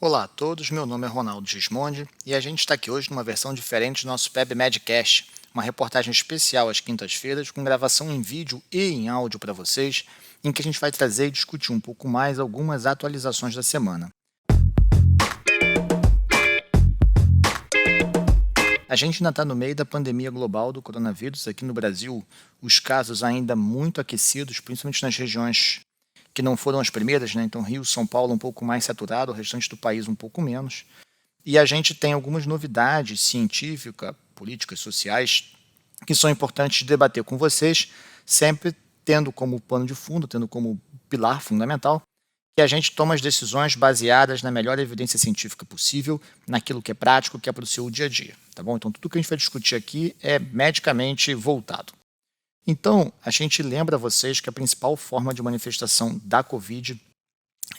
Olá a todos, meu nome é Ronaldo Gismondi e a gente está aqui hoje numa versão diferente do nosso PebMedCast, uma reportagem especial às quintas-feiras com gravação em vídeo e em áudio para vocês, em que a gente vai trazer e discutir um pouco mais algumas atualizações da semana. A gente ainda está no meio da pandemia global do coronavírus aqui no Brasil, os casos ainda muito aquecidos, principalmente nas regiões que não foram as primeiras, né? Então Rio, São Paulo um pouco mais saturado, o restante do país um pouco menos. E a gente tem algumas novidades científicas, políticas, sociais, que são importantes de debater com vocês, sempre tendo como pano de fundo, tendo como pilar fundamental, que a gente toma as decisões baseadas na melhor evidência científica possível, naquilo que é prático, que é para o seu dia a dia, tá bom? Então tudo que a gente vai discutir aqui é medicamente voltado. Então, a gente lembra a vocês que a principal forma de manifestação da COVID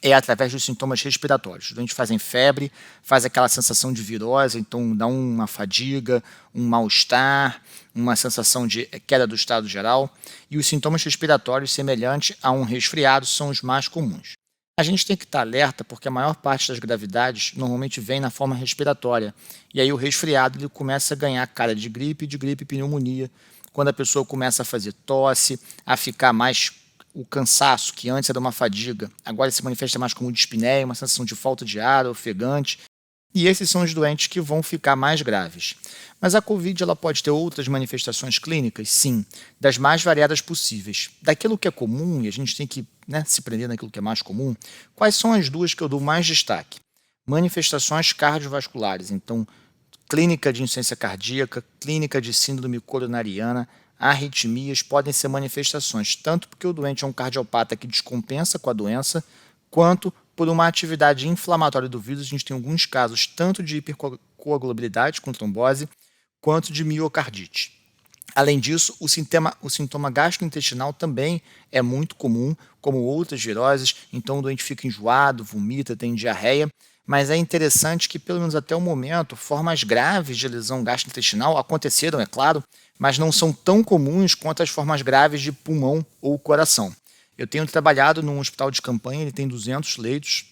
é através dos sintomas respiratórios. Os doentes fazem febre, faz aquela sensação de virose, então dá uma fadiga, um mal-estar, uma sensação de queda do estado geral, e os sintomas respiratórios semelhantes a um resfriado são os mais comuns. A gente tem que estar alerta porque a maior parte das gravidades normalmente vem na forma respiratória, e aí o resfriado ele começa a ganhar cara de gripe e pneumonia, quando a pessoa começa a fazer tosse, a ficar mais o cansaço, que antes era uma fadiga, agora se manifesta mais como dispneia, uma sensação de falta de ar, ofegante, e esses são os doentes que vão ficar mais graves. Mas a COVID ela pode ter outras manifestações clínicas? Sim, das mais variadas possíveis. Daquilo que é comum, e a gente tem que se prender naquilo que é mais comum, quais são as duas que eu dou mais destaque? Manifestações cardiovasculares, então clínica de insuficiência cardíaca, clínica de síndrome coronariana, arritmias podem ser manifestações, tanto porque o doente é um cardiopata que descompensa com a doença, quanto por uma atividade inflamatória do vírus. A gente tem alguns casos tanto de hipercoagulabilidade com trombose, quanto de miocardite. Além disso, o sintoma gastrointestinal também é muito comum, como outras viroses, então o doente fica enjoado, vomita, tem diarreia, mas é interessante que, pelo menos até o momento, formas graves de lesão gastrointestinal aconteceram, é claro, mas não são tão comuns quanto as formas graves de pulmão ou coração. Eu tenho trabalhado num hospital de campanha, ele tem 200 leitos,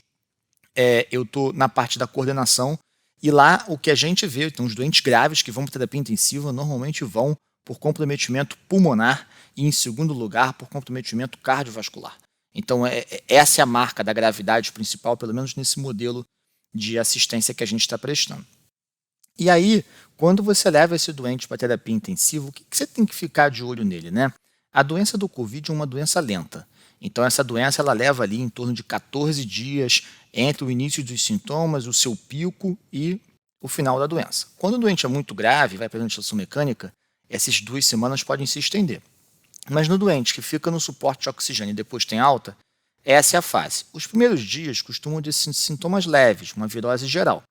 eu estou na parte da coordenação, e lá o que a gente vê, então os doentes graves que vão para terapia intensiva normalmente vão por comprometimento pulmonar e, em segundo lugar, por comprometimento cardiovascular. Então, essa é a marca da gravidade principal, pelo menos nesse modelo de assistência que a gente está prestando. E aí, quando você leva esse doente para terapia intensiva, o que você tem que ficar de olho nele, né? A doença do COVID é uma doença lenta. Então, essa doença ela leva ali em torno de 14 dias entre o início dos sintomas, o seu pico e o final da doença. Quando o doente é muito grave, vai para a ventilação mecânica, essas 2 semanas podem se estender. Mas no doente que fica no suporte de oxigênio e depois tem alta, essa é a fase. Os primeiros dias costumam ter sintomas leves, uma virose geral.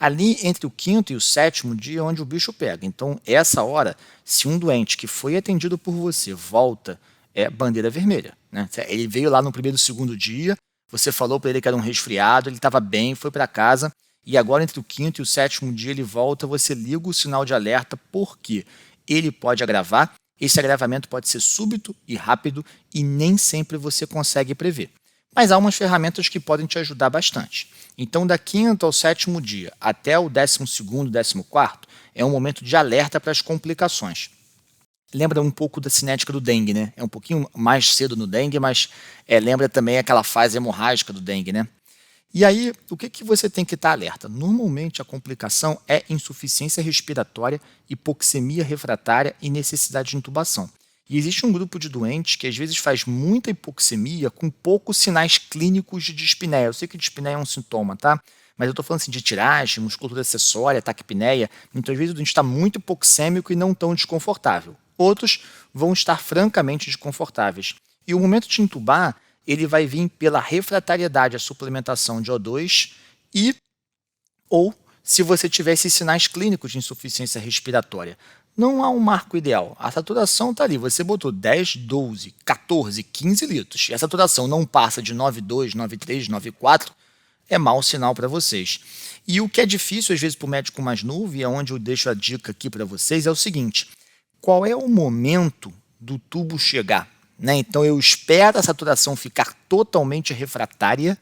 Ali entre o 5º e o 7º dia é onde o bicho pega. Então, essa hora, se um doente que foi atendido por você volta, é bandeira vermelha, né? Ele veio lá no 1º e 2º dia, você falou para ele que era um resfriado, ele estava bem, foi para casa, e agora entre o 5º e o 7º dia ele volta, você liga o sinal de alerta, porque ele pode agravar. Esse agravamento pode ser súbito e rápido e nem sempre você consegue prever. Mas há umas ferramentas que podem te ajudar bastante. Então, da 5º ao 7º dia até o 12º, 14º, é um momento de alerta para as complicações. Lembra um pouco da cinética do dengue, né? É um pouquinho mais cedo no dengue, mas lembra também aquela fase hemorrágica do dengue, né? E aí, o que você tem que estar alerta? Normalmente, a complicação é insuficiência respiratória, hipoxemia refratária e necessidade de intubação. E existe um grupo de doentes que às vezes faz muita hipoxemia com poucos sinais clínicos de dispneia. Eu sei que dispneia é um sintoma, tá? Mas eu estou falando assim, de tiragem, musculatura acessória, taquipneia. Então, às vezes, o doente está muito hipoxêmico e não tão desconfortável. Outros vão estar francamente desconfortáveis. E o momento de intubar, ele vai vir pela refratariedade à suplementação de O2 ou se você tiver esses sinais clínicos de insuficiência respiratória. Não há um marco ideal. A saturação está ali. Você botou 10, 12, 14, 15 litros. E a saturação não passa de 9,2, 9,3, 9,4. É mau sinal para vocês. E o que é difícil, às vezes, para o médico mais novo, e é onde eu deixo a dica aqui para vocês, é o seguinte: qual é o momento do tubo chegar? Né? Então, eu espero a saturação ficar totalmente refratária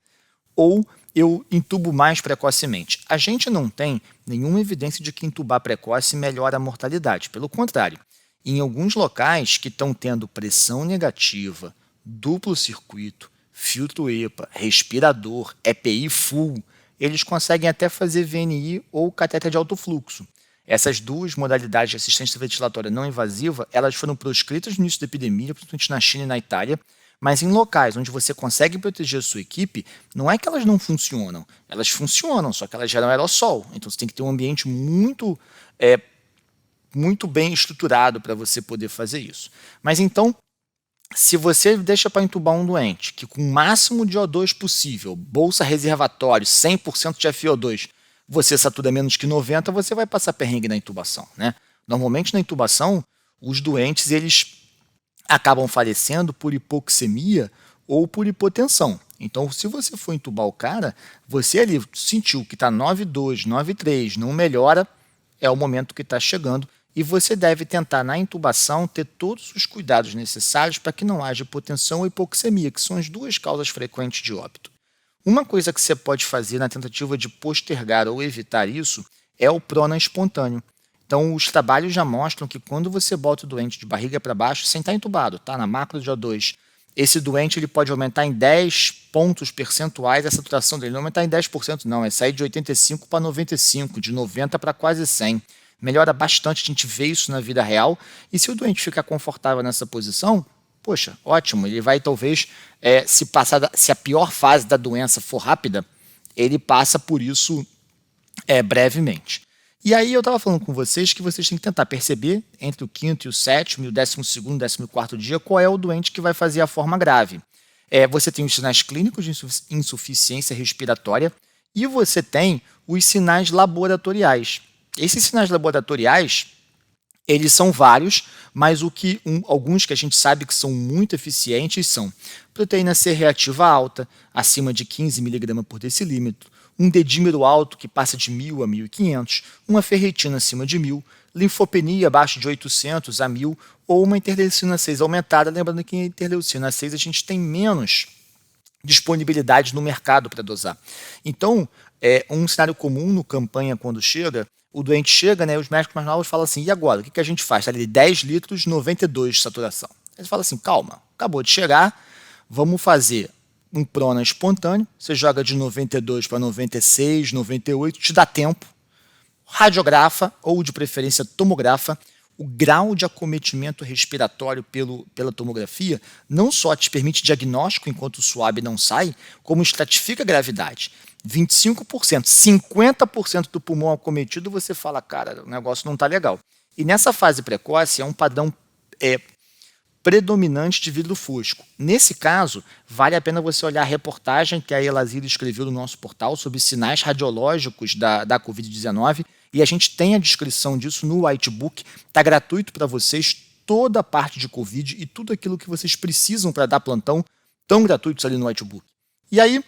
ou eu intubo mais precocemente? A gente não tem nenhuma evidência de que intubar precoce melhora a mortalidade. Pelo contrário, em alguns locais que estão tendo pressão negativa, duplo circuito, filtro EPA, respirador, EPI full, eles conseguem até fazer VNI ou catéter de alto fluxo. Essas duas modalidades de assistência ventilatória não invasiva, elas foram proscritas no início da epidemia, principalmente na China e na Itália, mas em locais onde você consegue proteger a sua equipe, não é que elas não funcionam, elas funcionam, só que elas geram aerossol. Então você tem que ter um ambiente muito bem estruturado para você poder fazer isso. Mas então, se você deixa para entubar um doente que com o máximo de O2 possível, bolsa reservatório, 100% de FiO2, você satura menos que 90, você vai passar perrengue na intubação, né? Normalmente na intubação, os doentes eles acabam falecendo por hipoxemia ou por hipotensão. Então, se você for entubar o cara, você ali sentiu que está 9,2, 9,3, não melhora, é o momento que está chegando e você deve tentar, na intubação, ter todos os cuidados necessários para que não haja hipotensão ou hipoxemia, que são as duas causas frequentes de óbito. Uma coisa que você pode fazer na tentativa de postergar ou evitar isso é o prona espontâneo. Então, os trabalhos já mostram que quando você bota o doente de barriga para baixo, sem estar entubado, tá? Na macro de O2, esse doente ele pode aumentar em 10 pontos percentuais a saturação dele. Não aumentar em 10%, não, é sair de 85 para 95, de 90 para quase 100. Melhora bastante, a gente vê isso na vida real. E se o doente ficar confortável nessa posição, poxa, ótimo, ele vai talvez, se a pior fase da doença for rápida, ele passa por isso brevemente. E aí eu estava falando com vocês que vocês têm que tentar perceber entre o quinto e o sétimo, e o 12º, 14º dia, qual é o doente que vai fazer a forma grave. Você tem os sinais clínicos de insuficiência respiratória e você tem os sinais laboratoriais. Esses sinais laboratoriais, eles são vários, mas alguns que a gente sabe que são muito eficientes são proteína C reativa alta, acima de 15 mg por decilímetro, um dedímero alto que passa de 1.000 a 1.500, uma ferritina acima de 1.000, linfopenia abaixo de 800 a 1.000 ou uma interleucina 6 aumentada, lembrando que a interleucina 6 a gente tem menos disponibilidade no mercado para dosar. Então, um cenário comum no campanha quando chega, o doente chega, né, os médicos mais novos falam assim, e agora, o que a gente faz? Está ali 10 litros, 92 de saturação. Eles falam assim, calma, acabou de chegar, vamos fazer um prona espontâneo, você joga de 92 para 96, 98, te dá tempo, radiografa ou de preferência tomografa, o grau de acometimento respiratório pela tomografia não só te permite diagnóstico enquanto o suave não sai, como estratifica a gravidade. 25%, 50% do pulmão acometido, você fala, cara, o negócio não está legal. E nessa fase precoce é um padrão predominante de vidro fosco. Nesse caso, vale a pena você olhar a reportagem que a Elazira escreveu no nosso portal sobre sinais radiológicos da Covid-19 e a gente tem a descrição disso no Whitebook. Está gratuito para vocês toda a parte de Covid e tudo aquilo que vocês precisam para dar plantão, estão gratuitos ali no Whitebook. E aí,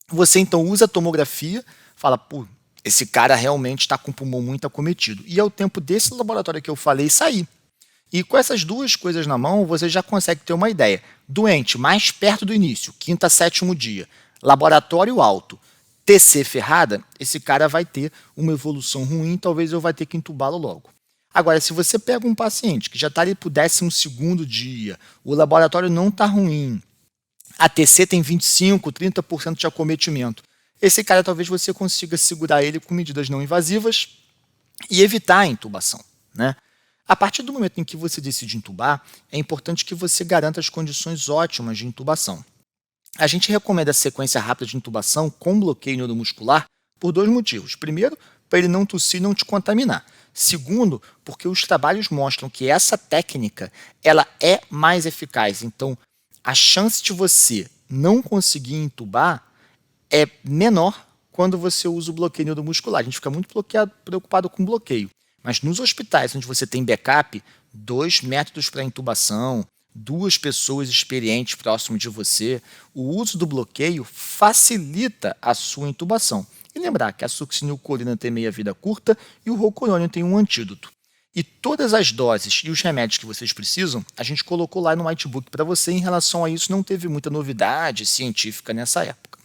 você então usa a tomografia, fala, pô, esse cara realmente está com o pulmão muito acometido. E é o tempo desse laboratório que eu falei sair. E com essas duas coisas na mão, você já consegue ter uma ideia. Doente mais perto do início, quinta a sétimo dia, laboratório alto, TC ferrada, esse cara vai ter uma evolução ruim, talvez eu vá ter que entubá-lo logo. Agora, se você pega um paciente que já está ali para o 12º dia, o laboratório não está ruim, a TC tem 25%, 30% de acometimento, esse cara talvez você consiga segurar ele com medidas não invasivas e evitar a intubação, né? A partir do momento em que você decide intubar, é importante que você garanta as condições ótimas de intubação. A gente recomenda a sequência rápida de intubação com bloqueio neuromuscular por dois motivos. Primeiro, para ele não tossir e não te contaminar. Segundo, porque os trabalhos mostram que essa técnica ela é mais eficaz. Então, a chance de você não conseguir intubar é menor quando você usa o bloqueio neuromuscular. A gente fica muito preocupado com bloqueio. Mas nos hospitais onde você tem backup, 2 métodos para intubação, 2 pessoas experientes próximo de você, o uso do bloqueio facilita a sua intubação. E lembrar que a succinilcolina tem meia-vida curta e o roucurônio tem um antídoto. E todas as doses e os remédios que vocês precisam, a gente colocou lá no Whitebook para você. Em relação a isso, não teve muita novidade científica nessa época.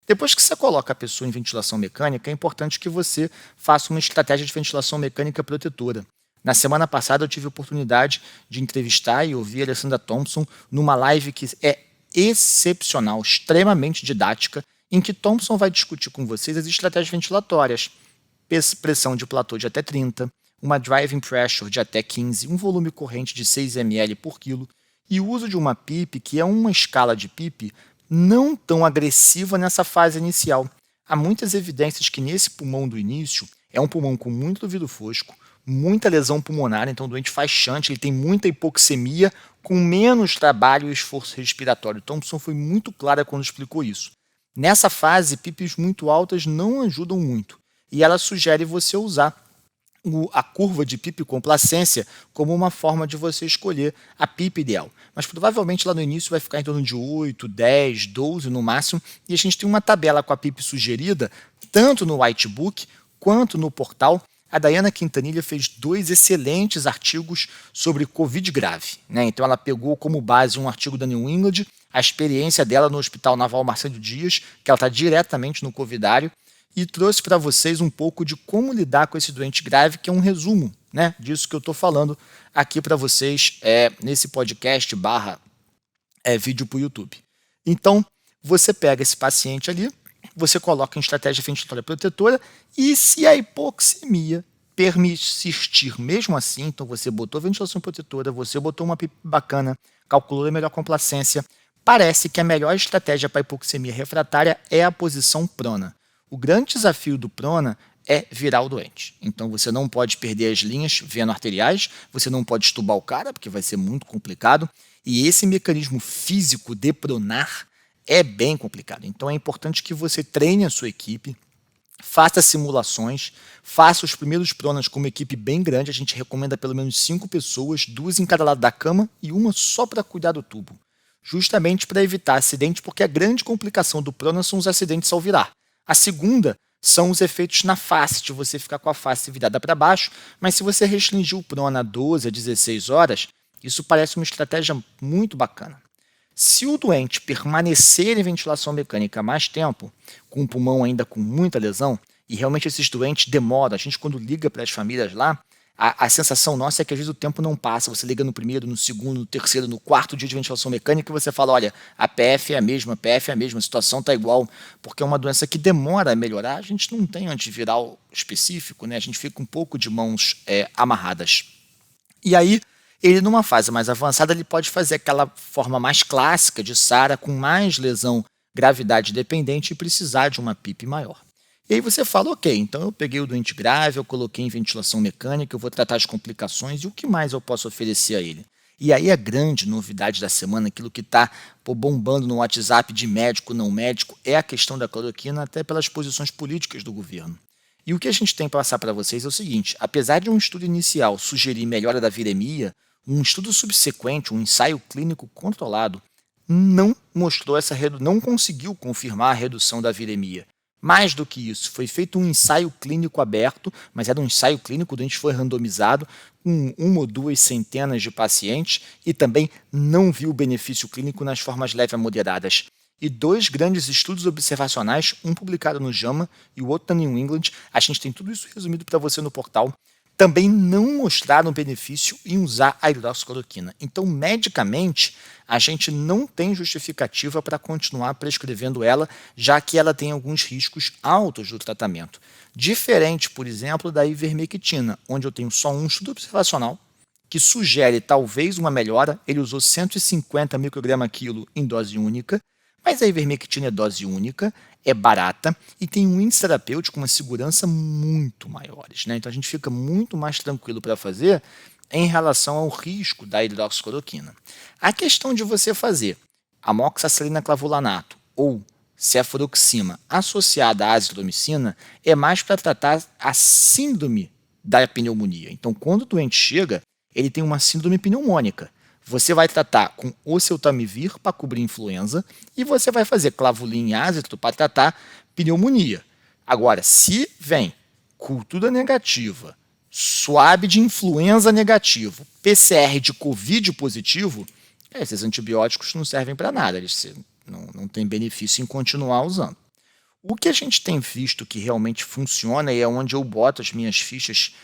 Depois que você coloca a pessoa em ventilação mecânica, é importante que você faça uma estratégia de ventilação mecânica protetora. Na semana passada eu tive a oportunidade de entrevistar e ouvir a Alessandra Thompson numa live que é excepcional, extremamente didática, em que Thompson vai discutir com vocês as estratégias ventilatórias, pressão de platô de até 30, uma driving pressure de até 15, um volume corrente de 6 ml por quilo e o uso de uma PIP, que é uma escala de PIP não tão agressiva nessa fase inicial. Há muitas evidências que nesse pulmão do início é um pulmão com muito ouvido fosco, muita lesão pulmonar, então o doente faz shunt, ele tem muita hipoxemia, com menos trabalho e esforço respiratório. Thompson foi muito clara quando explicou isso. Nessa fase, PIPs muito altas não ajudam muito, e ela sugere você usar a curva de PIP complacência como uma forma de você escolher a PIP ideal. Mas provavelmente lá no início vai ficar em torno de 8, 10, 12 no máximo, e a gente tem uma tabela com a PIP sugerida, tanto no Whitebook quanto no portal. A Dayana Quintanilha fez 2 excelentes artigos sobre Covid grave, né? Então ela pegou como base um artigo da New England, a experiência dela no Hospital Naval Marcelo Dias, que ela está diretamente no covidário, e trouxe para vocês um pouco de como lidar com esse doente grave, que é um resumo, né, disso que eu estou falando aqui para vocês nesse podcast vídeo para o YouTube. Então, você pega esse paciente ali, você coloca em estratégia ventilatória protetora e se a hipoxemia persistir mesmo assim, então você botou ventilação protetora, você botou uma PIP bacana, calculou a melhor complacência, parece que a melhor estratégia para hipoxemia refratária é a posição prona. O grande desafio do prona é virar o doente. Então você não pode perder as linhas veno-arteriais, você não pode estubar o cara, porque vai ser muito complicado, e esse mecanismo físico de pronar é bem complicado. Então é importante que você treine a sua equipe, faça simulações, faça os primeiros pronas com uma equipe bem grande, a gente recomenda pelo menos 5 pessoas, 2 em cada lado da cama e uma só para cuidar do tubo. Justamente para evitar acidente, porque a grande complicação do prona são os acidentes ao virar. A segunda são os efeitos na face, de você ficar com a face virada para baixo, mas se você restringir o prona a 12 a 16 horas, isso parece uma estratégia muito bacana. Se o doente permanecer em ventilação mecânica mais tempo, com o pulmão ainda com muita lesão, e realmente esses doentes demoram, a gente quando liga para as famílias lá, a sensação nossa é que às vezes o tempo não passa, você liga no primeiro, no segundo, no terceiro, no quarto dia de ventilação mecânica e você fala, olha, a PF é a mesma, a situação está igual, porque é uma doença que demora a melhorar, a gente não tem antiviral específico, né? A gente fica um pouco de mãos amarradas. E aí, ele numa fase mais avançada, ele pode fazer aquela forma mais clássica de SARA com mais lesão, gravidade dependente e precisar de uma PIP maior. E aí você fala, ok, então eu peguei o doente grave, eu coloquei em ventilação mecânica, eu vou tratar as complicações e o que mais eu posso oferecer a ele? E aí a grande novidade da semana, aquilo que está bombando no WhatsApp de médico, não médico, é a questão da cloroquina, até pelas posições políticas do governo. E o que a gente tem para passar para vocês é o seguinte, apesar de um estudo inicial sugerir melhora da viremia, um estudo subsequente, um ensaio clínico controlado, não mostrou não conseguiu confirmar a redução da viremia. Mais do que isso, foi feito um ensaio clínico aberto, mas era um ensaio clínico, o doente foi randomizado com 1 ou 2 centenas de pacientes e também não viu benefício clínico nas formas leves a moderadas. E 2 grandes estudos observacionais, um publicado no JAMA e o outro na New England, a gente tem tudo isso resumido para você no portal, também não mostraram benefício em usar a hidroxicloroquina. Então, medicamente, a gente não tem justificativa para continuar prescrevendo ela, já que ela tem alguns riscos altos do tratamento. Diferente, por exemplo, da ivermectina, onde eu tenho só um estudo observacional que sugere talvez uma melhora, ele usou 150 micrograma/quilo em dose única, mas a ivermectina é dose única, é barata e tem um índice terapêutico, uma segurança muito maiores, né? Então a gente fica muito mais tranquilo para fazer em relação ao risco da hidroxicloroquina. A questão de você fazer amoxicilina clavulanato ou cefuroxima associada à azitromicina é mais para tratar a síndrome da pneumonia. Então, quando o doente chega, ele tem uma síndrome pneumônica. Você vai tratar com oseltamivir para cobrir influenza e você vai fazer clavulin e azitro para tratar pneumonia. Agora, se vem cultura negativa, SWAB de influenza negativo, PCR de COVID positivo, esses antibióticos não servem para nada, eles não têm benefício em continuar usando. O que a gente tem visto que realmente funciona e é onde eu boto as minhas fichas,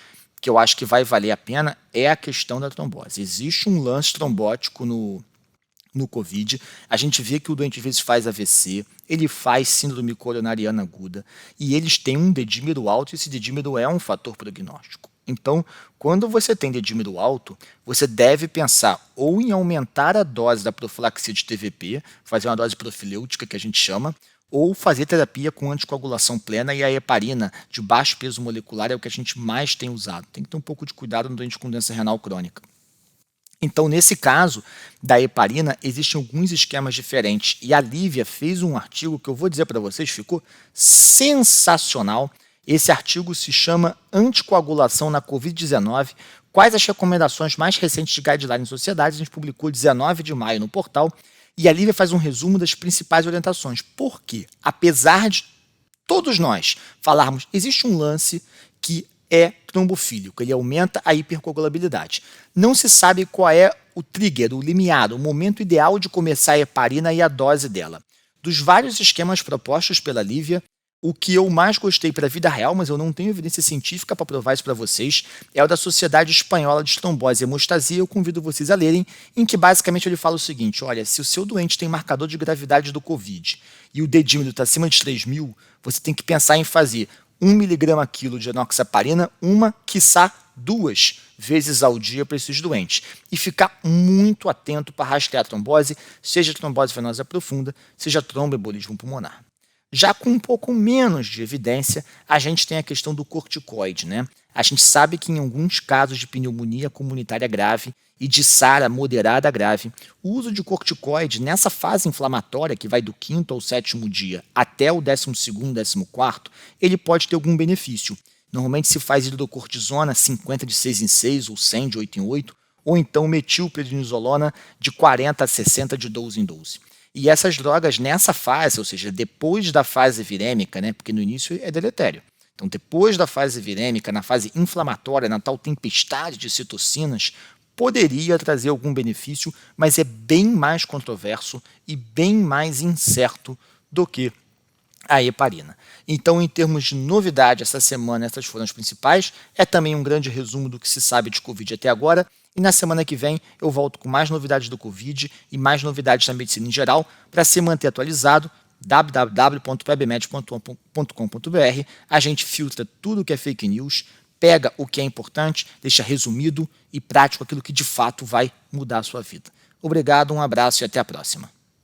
que eu acho que vai valer a pena, é a questão da trombose. Existe um lance trombótico no COVID, a gente vê que o doente às vezes faz AVC, ele faz síndrome coronariana aguda e eles têm um dedímero alto e esse dedímero é um fator prognóstico. Então, quando você tem dedímero alto, você deve pensar ou em aumentar a dose da profilaxia de TVP, fazer uma dose profilêutica que a gente chama, ou fazer terapia com anticoagulação plena e a heparina de baixo peso molecular é o que a gente mais tem usado. Tem que ter um pouco de cuidado no doente com doença renal crônica. Então, nesse caso da heparina, existem alguns esquemas diferentes. E a Lívia fez um artigo que eu vou dizer para vocês, ficou sensacional. Esse artigo se chama Anticoagulação na Covid-19, quais as recomendações mais recentes de guidelines em sociedades. A gente publicou 19 de maio no portal. E a Lívia faz um resumo das principais orientações. Por quê? Apesar de todos nós falarmos, existe um lance que é trombofílico, ele aumenta a hipercoagulabilidade. Não se sabe qual é o trigger, o limiar, o momento ideal de começar a heparina e a dose dela. Dos vários esquemas propostos pela Lívia, o que eu mais gostei para a vida real, mas eu não tenho evidência científica para provar isso para vocês, é o da Sociedade Espanhola de Trombose e Hemostasia. Eu convido vocês a lerem, em que basicamente ele fala o seguinte: olha, se o seu doente tem marcador de gravidade do COVID e o dedímero está acima de 3.000, você tem que pensar em fazer 1 mg/kg de enoxaparina, quiçá 2 vezes ao dia para esses doentes. E ficar muito atento para rastrear a trombose, seja trombose venosa profunda, seja tromboembolismo pulmonar. Já com um pouco menos de evidência, a gente tem a questão do corticoide, né? A gente sabe que em alguns casos de pneumonia comunitária grave e de SARA moderada grave, o uso de corticoide nessa fase inflamatória, que vai do 5º ao 7º dia até o 12º, 14º, ele pode ter algum benefício. Normalmente se faz hidrocortisona 50 de 6 em 6 ou 100 de 8 em 8, ou então metilprednisolona de 40 a 60 de 12 em 12. E essas drogas nessa fase, ou seja, depois da fase virêmica, né, porque no início é deletério. Então, depois da fase virêmica, na fase inflamatória, na tal tempestade de citocinas, poderia trazer algum benefício, mas é bem mais controverso e bem mais incerto do que a heparina. Então, em termos de novidade, essa semana essas foram as principais. É também um grande resumo do que se sabe de Covid até agora. E na semana que vem eu volto com mais novidades do Covid e mais novidades da medicina em geral. Para se manter atualizado, www.pebmed.com.br. A gente filtra tudo que é fake news, pega o que é importante, deixa resumido e prático aquilo que de fato vai mudar a sua vida. Obrigado, um abraço e até a próxima.